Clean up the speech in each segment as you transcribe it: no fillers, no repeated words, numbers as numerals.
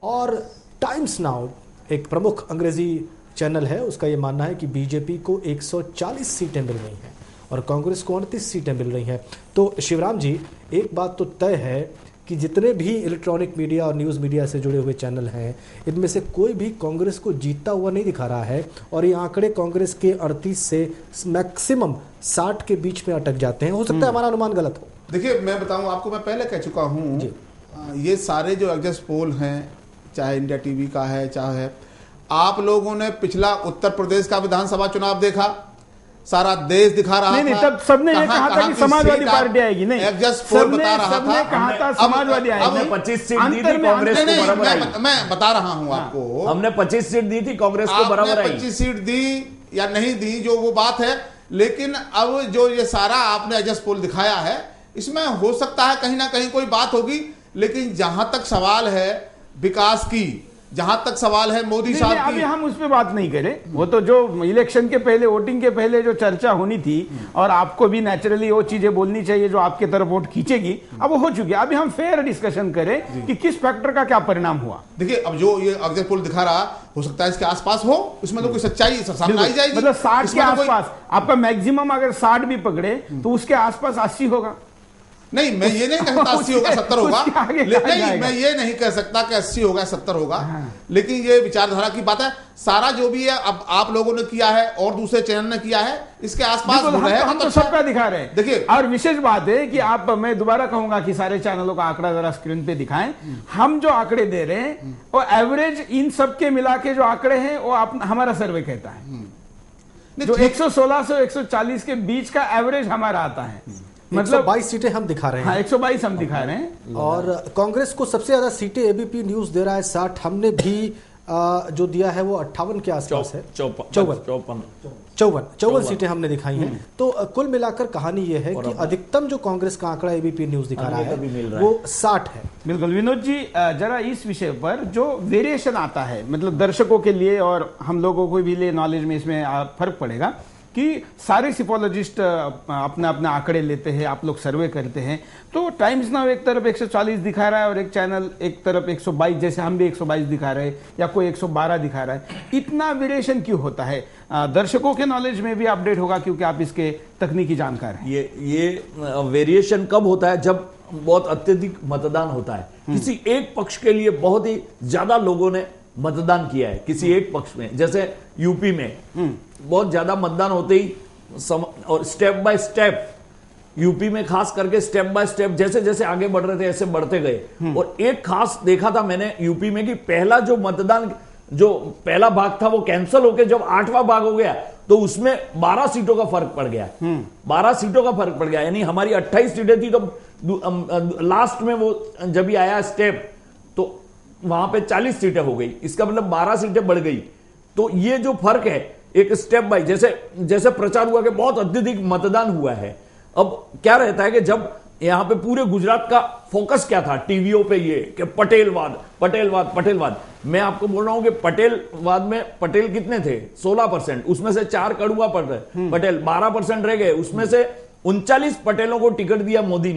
और times now एक प्रमुख अंग्रेजी चैनल है, उसका ये मानना है कि बीजेपी को 140 सीटें मिल रही हैं और कांग्रेस को 29 सीटें मिल रही हैं। तो शिवराम जी, एक बात तो तय है कि जितने भी इलेक्ट्रॉनिक मीडिया और न्यूज़ मीडिया से जुड़े हुए चैनल हैं, इनमें से कोई भी कांग्रेस को जीतता हुआ नहीं दिखा रहा है और ये आंकड़े कांग्रेस के 38 से मैक्सिमम 60 के बीच में अटक जाते हैं। हो सकता है हमारा अनुमान गलत हो। देखिए, मैं बताऊं आपको, मैं पहले कह चुका हूं, ये सारे जो एग्जिट पोल हैं, चाहे इंडिया टीवी का है, चाहे आप लोगों ने पिछला उत्तर प्रदेश का विधानसभा चुनाव देखा, सारा देश दिखा रहा था। नहीं, तब सबने ये कहा था कि समाजवादी पार्टी आएगी। नहीं, एग्जिट पोल बता रहा था, कहा था समाजवादी आएगी। 25 सीट दी थी कांग्रेस को, बराबर आई। मैं बता रहा हूं आपको, हमने 25 सीट दी थी कांग्रेस को, बराबर आई। 25 सीट दी या नहीं दी जो वो बात है, लेकिन अब जो ये सारा आपने एग्जिट पोल दिखाया है, इसमें हो सकता है कहीं ना कहीं कोई बात होगी, लेकिन जहां तक सवाल है विकास की, जहां तक सवाल है मोदी साहब की, अभी हम उस पे बात नहीं करें। वो तो जो इलेक्शन के पहले, वोटिंग के पहले जो चर्चा होनी थी, और आपको भी नेचुरली वो चीजें बोलनी चाहिए जो आपके तरफ वोट खींचेगी, अब वो हो चुकी है। अभी हम फेयर डिस्कशन करें कि किस फैक्टर का क्या परिणाम हुआ। देखिए, अब जो ये एग्जिट पोल दिखा रहा, हो सकता है इसके आसपास हो, इसमें तो कोई सच्चाई सामने आई जाएगी। मतलब 60 के आसपास आपका मैक्सिमम अगर 60 भी पकड़े तो उसके आसपास 80 होगा। नहीं, मैं ये नहीं कहता 80 होगा 70 होगा, नहीं, मैं ये नहीं कह सकता कि 80 होगा 70 होगा, लेकिन ये विचारधारा की बात है। सारा जो भी है, अब आप लोगों ने किया है और दूसरे चैनल ने किया है, इसके आसपास हम तो सबका दिखा रहे हैं। देखिए, और विशेष बात है कि आप, मैं दोबारा कहूंगा कि सारे चैनलों का आंकड़ा जरा स्क्रीन पे दिखाएं। हम जो आंकड़े दे रहे हैं वो एवरेज इन सबके मिला के जो आंकड़े हैं वो हमारा सर्वे कहता है। जो 116 से 140 के बीच का एवरेज हमारा आता है। मतलब 122 सीटें हम दिखा रहे हैं। हाँ, 122 हम दिखा रहे हैं। और कांग्रेस को सबसे ज्यादा सीटें एबीपी न्यूज दे रहा है 60, हमने भी जो दिया है वो 58 के आसपास है। 54 सीटें हमने दिखाई हैं। तो कुल मिलाकर कहानी ये है कि अधिकतम जो कांग्रेस का आंकड़ा एबीपी न्यूज दिखा रहा है वो 60 है। बिल्कुल विनोद जी, जरा इस विषय पर जो वेरिएशन आता है, मतलब दर्शकों के लिए और हम लोगों को भी लिए नॉलेज में इसमें फर्क पड़ेगा कि सारे सिपोलॉजिस्ट अपना अपना आंकड़े लेते हैं, आप लोग सर्वे करते हैं, तो टाइम्स नाउ एक तरफ 140 दिखा रहा है और एक चैनल एक तरफ 122, जैसे हम भी 122 दिखा रहे हैं या कोई 112 दिखा रहा है। इतना वेरिएशन क्यों होता है? दर्शकों के नॉलेज में भी अपडेट होगा क्योंकि आप इसके तकनीकी जानकार हैं। ये वेरिएशन कब होता है? जब बहुत अत्यधिक मतदान होता है, किसी एक पक्ष के लिए बहुत ही ज्यादा लोगों ने मतदान किया है किसी एक पक्ष में, जैसे यूपी में बहुत ज्यादा मतदान होते ही और स्टेप बाय स्टेप यूपी में खास करके स्टेप बाय स्टेप जैसे जैसे आगे बढ़ रहे थे ऐसे बढ़ते गए। और एक खास देखा था मैंने यूपी में कि पहला जो मतदान, जो पहला भाग था वो कैंसिल होकर जब 8वां भाग हो गया तो उसमें 12 सीटों का फर्क पड़ गया। 12 सीटों का फर्क पड़ गया, यानी हमारी 28 सीटें थी तो लास्ट में वो जब भी आया स्टेप तो वहां पे 40 सीटें हो गई, इसका मतलब 12 सीटें बढ़ गई। तो ये जो फर्क है एक स्टेप बाय, जैसे जैसे प्रचार हुआ कि बहुत अत्यधिक मतदान हुआ है। अब क्या रहता है कि जब यहां पे पूरे गुजरात का फोकस क्या था टीवीओ पे, ये कि पटेलवाद पटेलवाद पटेलवाद। मैं आपको बोल रहा हूं कि पटेलवाद में पटेल कितने थे? 16%, उसमें से 4 कड़ुआ पड़ रहे पटेल, 12% रह गए। उसमें से 39 पटेलों को टिकट दिया मोदी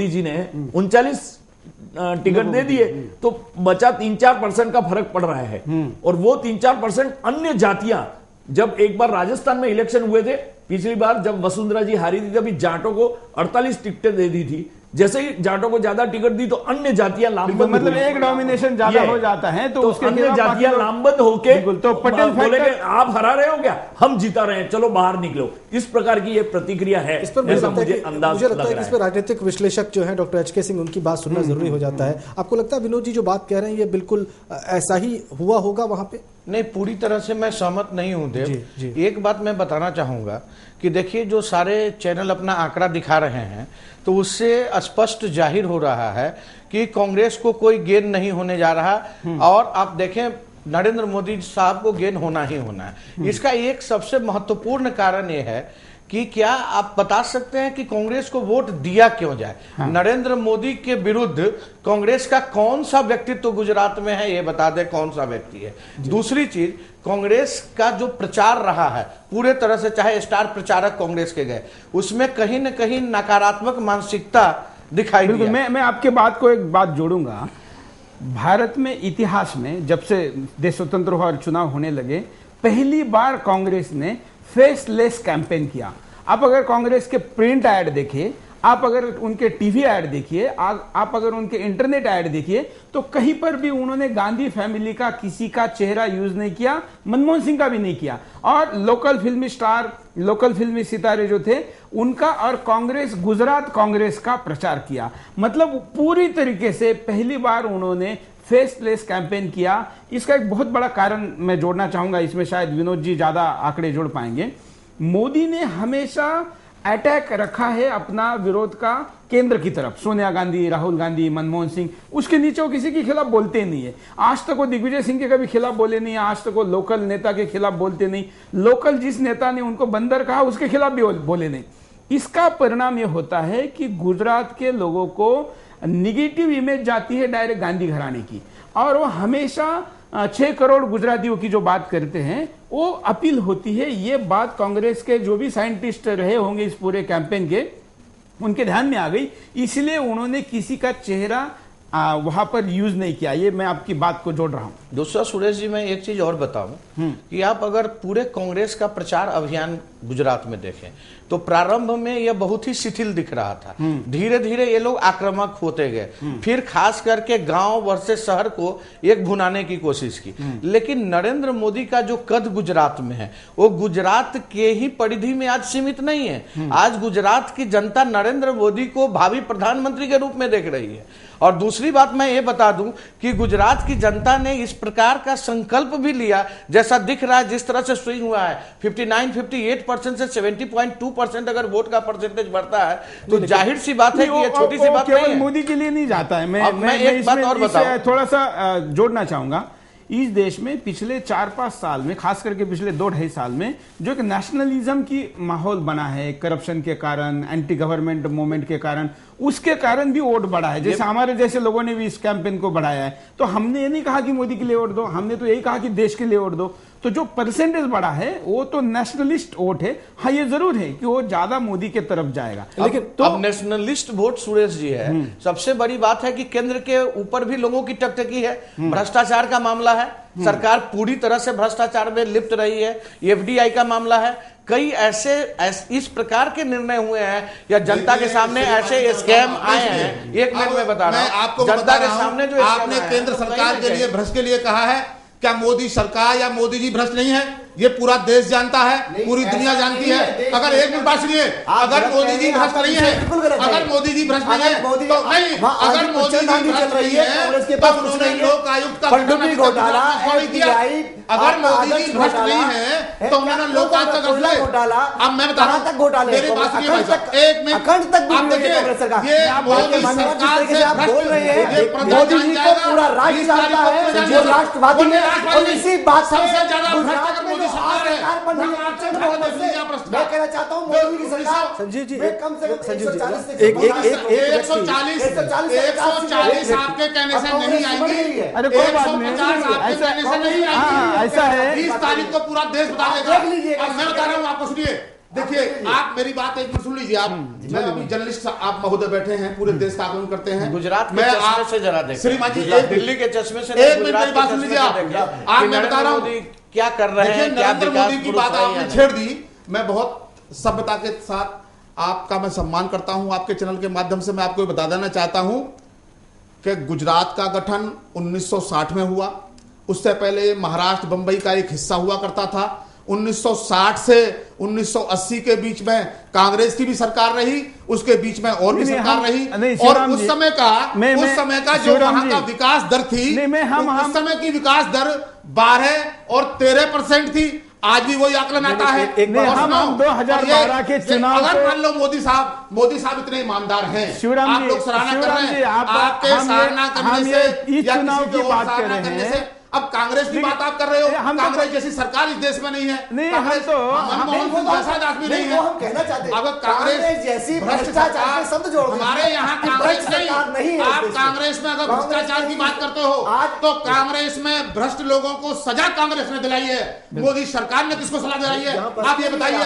जी ने 39 टिकट दे दिए, तो बचा 3-4% का फर्क पड़ रहा है। और वो 3-4% अन्य जातियां, जब एक बार राजस्थान में इलेक्शन हुए थे पिछली बार जब वसुंधरा जी हारी थी, तभी जाटों को 48 टिकटें दे दी थी। जैसे ही जाटों को ज्यादा टिकट दी तो अन्य जातियां लामबंद, मतलब एक डोमिनेशन ज्यादा हो जाता है तो उसके अन्य जातियां लामबंद होके तो पटेल बोलेंगे आप हरा रहे हो क्या, हम जीता रहे हैं, चलो बाहर निकलो। इस प्रकार की ये प्रतिक्रिया है। इस पर ऐसा मुझे अंदाज मुझे लगता है कि है। इस पर राजनीतिक विश्लेषक जो है डॉक्टर एच के सिंह, उनकी बात सुनना जरूरी हो जाता है। आपको लगता है विनोद जी जो बात कह रहे हैं ये बिल्कुल ऐसा ही हुआ होगा वहां पे? नहीं, पूरी तरह से मैं सहमत नहीं हूं देव। जी। एक बात मैं बताना चाहूंगा कि देखिए, जो सारे चैनल अपना आंकड़ा दिखा रहे हैं तो उससे स्पष्ट जाहिर हो रहा है कि कांग्रेस को कोई गेन नहीं होने जा रहा। और आप देखें, नरेंद्र मोदी साहब को गेन होना ही होना है। इसका एक सबसे महत्वपूर्ण कारण यह है कि क्या आप बता सकते हैं कि कांग्रेस को वोट दिया क्यों जाए? नरेंद्र मोदी के विरुद्ध कांग्रेस का कौन सा व्यक्तित्व गुजरात में है, ये बता दे कौन सा व्यक्ति है। दूसरी चीज, कांग्रेस का जो प्रचार रहा है पूरे तरह से, चाहे स्टार प्रचारक कांग्रेस के गए, उसमें कहीं न कहीं नकारात्मक मानसिकता दिखाई दी। मैं आपके बात को एक बात जोड़ूंगा। भारत में इतिहास में जब से देश स्वतंत्र हुआ और चुनाव होने लगे, पहली बार कांग्रेस ने फेसलेस कैंपेन किया। आप अगर कांग्रेस के प्रिंट ऐड देखिए, आप अगर उनके टीवी ऐड देखिए, आप अगर उनके इंटरनेट ऐड देखिए, तो कहीं पर भी उन्होंने गांधी फैमिली का किसी का चेहरा यूज नहीं किया, मनमोहन सिंह का भी नहीं किया। और लोकल फिल्मी स्टार, लोकल फिल्मी सितारे जो थे उनका और कांग्रेस, गुजरात कांग्रेस का प्रचार किया। मतलब पूरी तरीके से पहली बार उन्होंने फेसलेस कैंपेन किया। इसका एक बहुत बड़ा कारण मैं जोड़ना चाहूंगा, इसमें शायद विनोद जी ज्यादा आंकड़े जोड़ पाएंगे। मोदी ने हमेशा अटैक रखा है अपना विरोध का केंद्र की तरफ, सोनिया गांधी, राहुल गांधी, मनमोहन सिंह, उसके नीचे वो किसी के खिलाफ बोलते नहीं है। आज तक वो दिग्विजय सिंह के कभी खिलाफ बोले नहीं, आज तक वो लोकल नेता के खिलाफ बोलते नहीं, लोकल जिस नेता ने उनको बंदर कहा उसके खिलाफ भी बोले नहीं। इसका परिणाम यह होता है कि गुजरात के लोगों को निगेटिव इमेज जाती है डायरेक्ट गांधी घराने की, और वो हमेशा 6 करोड़ गुजरातियों की जो बात करते हैं वो अपील होती है। ये बात कांग्रेस के जो भी साइंटिस्ट रहे होंगे इस पूरे कैंपेन के, उनके ध्यान में आ गई, इसलिए उन्होंने किसी का चेहरा वहां पर यूज नहीं किया। ये मैं आपकी बात को जोड़ रहा हूं। दूसरा सुरेश जी, मैं एक चीज और बताऊं कि आप अगर पूरे कांग्रेस का प्रचार अभियान गुजरात में देखें तो प्रारंभ में यह बहुत ही शिथिल दिख रहा था। धीरे धीरे ये लोग आक्रामक होते गए, फिर खास करके गांव वर्सेस शहर को एक भुनाने की कोशिश की। लेकिन नरेंद्र मोदी का जो कद गुजरात में है वो गुजरात के ही परिधि में आज सीमित नहीं है। आज गुजरात की जनता नरेंद्र मोदी को भावी प्रधानमंत्री के रूप में देख रही है। और दूसरी बात मैं ये बता दूं कि गुजरात की जनता ने इस प्रकार का संकल्प भी लिया, जैसा दिख रहा है, जिस तरह से स्विंग हुआ है 59-58% से 70.2% अगर वोट का परसेंटेज बढ़ता है तो जाहिर सी बात है कि ये छोटी सी बात नहीं है। मोदी के लिए नहीं जाता है। मैं एक बात और बताऊं, थोड़ा सा जोड़ना चाहूंगा। इस देश में पिछले 4-5 साल में, खास करके पिछले 2-2.5 साल में, जो एक नेशनलिज्म की माहौल बना है, करप्शन के कारण, एंटी गवर्नमेंट मूवमेंट के कारण, उसके कारण भी वोट बढ़ा है। जैसे हमारे जैसे लोगों ने भी इस कैंपेन को बढ़ाया है। तो हमने ये नहीं कहा कि मोदी के लिए वोट दो, हमने तो यही कहा कि देश के लिए वोट दो। तो जो परसेंटेज बढ़ा है वो तो नेशनलिस्ट वोट है। हाँ, ये जरूर है कि वो ज्यादा मोदी के तरफ जाएगा। लेकिन अब नेशनलिस्ट वोट सुरेश जी है, सबसे बड़ी बात है कि केंद्र के ऊपर भी लोगों की टकटकी है। भ्रष्टाचार का मामला है, सरकार पूरी तरह से भ्रष्टाचार में लिप्त रही है। एफडीआई का मामला है, कई ऐसे इस प्रकार के निर्णय हुए हैं या जनता के सामने ऐसे स्कैम आए हैं। एक मिनट में बता रहा हूं, आपको जनता के सामने जो आपने केंद्र सरकार के लिए भ्रष्ट के लिए कहा है, क्या मोदी सरकार या मोदी जी भ्रष्ट नहीं है? ये पूरा देश जानता है, पूरी दुनिया जानती है। अगर एक मिनट बात सुनिए, अगर मोदी जी भ्रष्ट नहीं है, अगर मोदी जी भ्रष्ट नहीं है तो नहीं, अगर मोदी जी भ्रष्ट नहीं है तो उन्होंने लोक आयुक्त का गठन घोटाला किया। अगर मोदी जी भ्रष्ट नहीं है तो उन्होंने लोक आयुक्त का गठन घोटाला। अब मैं बता रहा हूं, मेरी बात सुनिए भाई साहब, एक मिनट। आप देखिए, ये मोदी सरकार से आप बोल रहे हैं, मोदी जी को पूरा राष्ट्र जानता है, जो राष्ट्रवादी है, और इसी बात सबसे ज्यादा भ्रष्ट मैं कहना चाहता हूं मोदी की सरकार, संजीव जी, कम से कम 140 आपके कहने से नहीं आएंगी। अरे कोई बात नहीं, ऐसा है 20 तारीख को पूरा देश बता देगा। अब मैं बता रहा हूं आपको, सुनिए, देखिए, आप मेरी बात एक मिनट सुन लीजिए। आप, मैं अभी जर्नलिस्ट आप महोदय बैठे हैं, पूरे देश का आकलन करते हैं। गुजरात में चश्मे से जरा देखें, श्रीमान जी, दिल्ली के चश्मे से, एक मिनट मेरी बात सुन लीजिए। आप, मैं बता रहा हूं क्या कर रहे हैं, क्या नरेंद्र मोदी की बात आपने छेड़ दी। मैं बहुत सभ्यता के साथ आपका मैं सम्मान करता हूं, आपके चैनल के माध्यम से मैं आपको बता देना चाहता हूं कि गुजरात का गठन 1960 में हुआ। उससे पहले महाराष्ट्र, बंबई का एक हिस्सा हुआ करता था। 1960 से 1980 के बीच में कांग्रेस की भी सरकार रही, उसके बीच में और भी सरकार रही, और उस समय का जो वहां का विकास दर थी, उस समय की विकास दर 12 और 13% थी। आज भी वही आकलन आता है। हम 2012 के चुनाव, अगर मान लो मोदी साहब इतने ईमानदार हैं, आप लोग सराहना कर रहे हैं, आपके सराहना करने से इस चुनाव की बात कर रहे हैं, अब कांग्रेस की बात आप कर रहे हो, हम कांग्रेस जैसी सरकार इस देश में नहीं है। नहीं, कांग्रेस मनमोहन सिंह जैसा आदमी नहीं है। कहना चाहते अगर कांग्रेस जैसी भ्रष्टाचार के शब्द जोड़ दिए। हमारे यहाँ कांग्रेस नहीं, आप कांग्रेस में अगर भ्रष्टाचार की बात करते हो तो कांग्रेस में भ्रष्ट लोगों को सजा कांग्रेस ने दिलाई है। मोदी सरकार ने किसको सलाह दिलाई है? आप ये बताइए।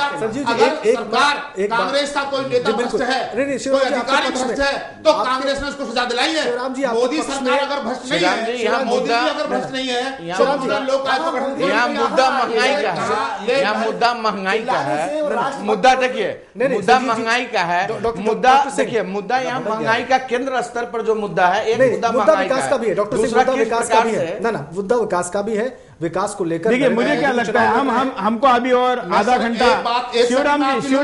अगर सरकार कांग्रेस का कोई नेता भ्रष्ट है, कोई अधिकारी भ्रष्ट है, तो कांग्रेस ने उसको सजा दिलाई है। मोदी सरकार अगर भ्रष्ट नहीं है, मोदी अगर भ्रष्ट नहीं है, यहाँ मुद्दा महंगाई का है, यहाँ मुद्दा महंगाई का है। मुद्दा देखिए, मुद्दा महंगाई का है। मुद्दा देखिए, मुद्दा यहाँ महंगाई का केंद्र स्तर पर जो मुद्दा है, एक मुद्दा महंगाई विकास का भी है, डॉक्टर सिंह, मुद्दा विकास का भी है ना, मुद्दा विकास का भी है। विकास को लेकर देखिए, मुझे क्या लगता है, हमको अभी और आधा घंटा, शिवराम जी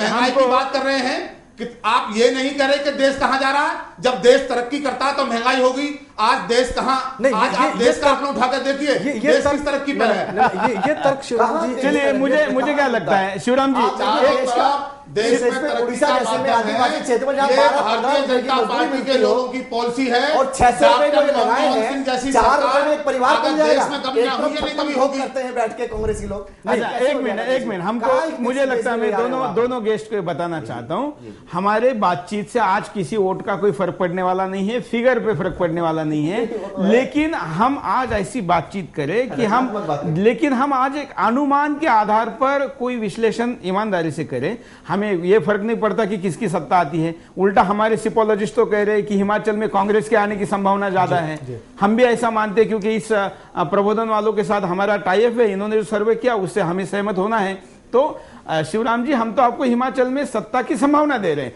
हमको बात कर रहे हैं कि आप ये नहीं कह रहे कि देश कहां जा रहा है। जब देश तरक्की करता है तो महंगाई होगी। आज देश कहां, आज आप देश का आंकड़ा उठाकर देखिए, देश किस तरक्की पर है। ये तर्क शिवराम जी, चलिए, मुझे क्या लगता है शिवराम जी, देश में उड़ीसा जैसे में आदिवासी क्षेत्र में भारतीय जनता पार्टी के लोगों की पॉलिसी है और 600 रुपए जो लगाए हैं, 4 रुपए में एक परिवार बन जाएगा। देश में कभी ना हुई नहीं कभी होगी। करते हैं बैठ के कांग्रेस के लोग। अच्छा, एक मिनट हमको, मुझे लगता है मैं दोनों गेस्ट को बताना चाहता हूं, हमारे बातचीत से आज किसी वोट का कोई फर्क पड़ने वाला नहीं है, फिगर पे फर्क पड़ने वाला नहीं है। लेकिन हम आज ऐसी बातचीत करें कि हम आज एक अनुमान के आधार पर कोई विश्लेषण ईमानदारी से करें। हमें ये फर्क नहीं पड़ता कि किसकी सत्ता आती है। उल्टा हमारे सिपोलॉजिस्ट तो कह रहे हैं कि हिमाचल में कांग्रेस के आने की संभावना ज्यादा है। हम भी ऐसा मानते हैं, क्योंकि इस प्रबोधन वालों के साथ हमारा टाइप है, इन्होंने जो सर्वे किया उससे हमें सहमत होना है। तो शिवराम जी, हम तो आपको हिमाचल में सत्ता की संभावना दे रहे हैं।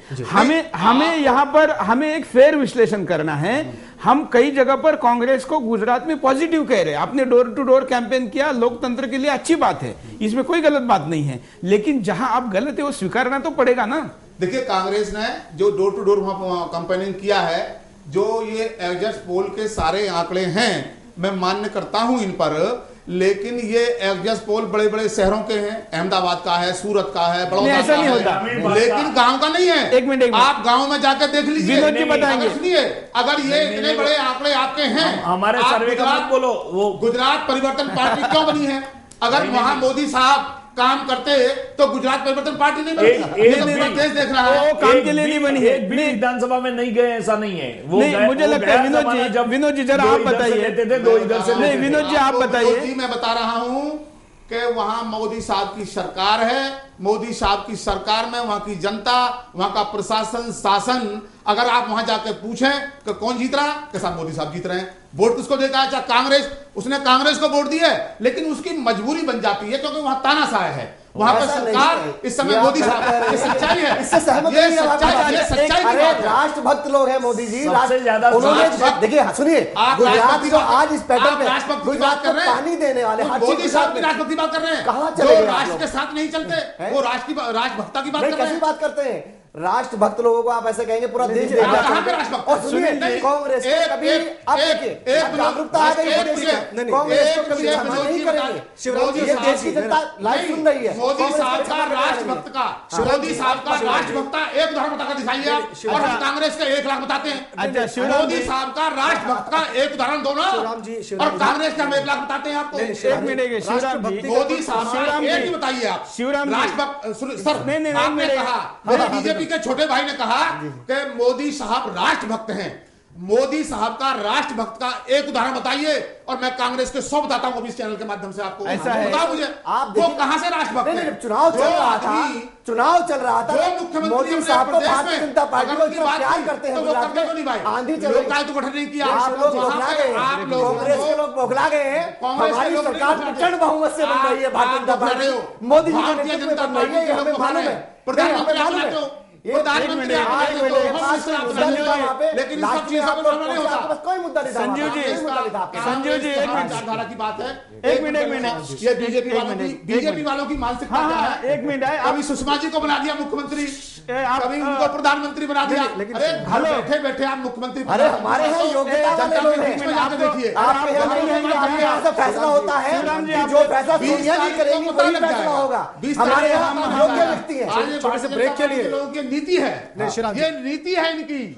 हमें यहाँ पर एक फेयर विश्लेषण करना है। हम कई जगह पर कांग्रेस को गुजरात में पॉजिटिव कह रहे हैं, आपने डोर टू डोर कैंपेन किया, लोकतंत्र के लिए अच्छी बात है, इसमें कोई गलत बात नहीं है। लेकिन जहां आप गलत है वो स्वीकारना तो पड़ेगा ना। देखिए, कांग्रेस ने जो डोर टू डोर कैंपेनिंग किया है, जो ये एग्जिट पोल के सारे आंकड़े हैं, मैं मान्य करता हूं इन पर। लेकिन ये एग्जिट पोल बड़े बड़े शहरों के हैं, अहमदाबाद का है, सूरत का है, बड़ौदा ऐसा नहीं होता, लेकिन गांव का नहीं है। एक मिनट आप गांव में जाकर देख लीजिए, विनोद जी बताएंगे। अगर ये इतने बड़े आंकड़े आपके हैं, हमारे सर्वे का मत बोलो। वो गुजरात परिवर्तन पार्टी क्यों बनी है? अगर वहां मोदी साहब काम करते तो गुजरात परिवर्तन पार्टी नहीं बनती। देश देख रहा है, वो काम के लिए नहीं बनी है। विधानसभा में नहीं गए, ऐसा नहीं है। मुझे लगता है विनोद जी जरा आप बताइए। दो इधर से नहीं, विनोद जी आप बताइए। मैं बता रहा हूं कि वहां मोदी साहब की सरकार है। मोदी साहब की सरकार में वहां की जनता, वहां का प्रशासन, शासन, अगर आप वहां जाकर पूछें कि कौन जीत रहा, के साथ मोदी साहब जीत रहे हैं। वोट किसको देता है? चाहे कांग्रेस, उसने कांग्रेस को वोट दिया है, लेकिन उसकी मजबूरी बन जाती है क्योंकि वहां तानाशाह है। वहां पर सरकार इस समय मोदी साहब, ये सच्चाई है, इससे सहमत ये नहीं है। सच्चाई अरे राष्ट्रभक्त लोग हैं मोदी जी, उन्होंने देखिए, सुनिए, गुजरात जो आज इस पैटर्न पे राष्ट्रभक्ति गुजरात को पानी देने वाले मोदी साहब की राष्ट्रभक्ति बात कर रहे हैं। कहां जो चले राष्ट्र के साथ नहीं चलते, वो राष्ट्रभक्ता की बात कर रहे कैसी हैं। बात करते हैं? राष्ट्रभक्त लोगों को आप ऐसे कहेंगे पूरा देश देख रहा है। और सुनिए, कांग्रेस को कभी अब देखिए जागरूकता आ गई है, कांग्रेस को कभी क्षमा नहीं करेंगे। शिवराज जी, देश की जनता लाइव सुन रही है। मोदी साहब का राष्ट्रभक्त का, मोदी साहब का राष्ट्रभक्ता एक उदाहरण बताकर दिखाइए आप, और हम कांग्रेस का 1 लाख बताते हैं। अच्छा, मोदी साहब का राष्ट्रभक्त का एक उदाहरण दो ना, और कांग्रेस का हम 1 लाख बताते हैं आपको। एक मिनट, शिवराम जी, मोदी साहब का एक ही बताइए आप। शिवराम राष्ट्रभक्त सर, नहीं, आपने कहा, मेरे बीजेपी के छोटे भाई ने कहा कि मोदी साहब राष्ट्रभक्त हैं। मोदी साहब का राष्ट्रभक्त का एक उदाहरण बताइए, और मैं कांग्रेस के 100 बताता हूं इस चैनल के माध्यम से आपको। ऐसा है, बताओ मुझे, आप वो कहां से राष्ट्रभक्त है? चुनाव चल रहा था, मोदी साहब को भारतीय जनता पार्टी को इतना प्यार करते हैं, आंधी चल रही, गठन नहीं किया, आप लोग बौखला गए, कांग्रेस के लोग बौखला गए हैं। हमारी सरकार प्रचंड बहुमत से बन रही है, भारतीय जनता पार्टी मोदी जी के नेतृत्व में बन रही है, हमें मालूम है। प्रधानमंत्री आप लाते हो, लेकिन कोई मुद्दा नहीं था। संजीव जी धारा की बात है। एक मिनट, ये बीजेपी वालों की मानसिकता क्या है? एक मिनट, कभी सुषमा जी को बना दिया मुख्यमंत्री, कभी उनको प्रधानमंत्री बना दिया। अरे घर बैठे बैठे आप मुख्यमंत्री, अरे हमारे यहाँ योग्यता वाले लोग हैं, देखिए आपके यहाँ नहीं है। आपके यहाँ से फैसला होता है, जो फैसला सोनिया जी करेंगी वही फैसला होगा। हमारे यहाँ योग्य व्यक्ति है। ब्रेक के लिए लोगों की नीति है, ये नीति है इनकी।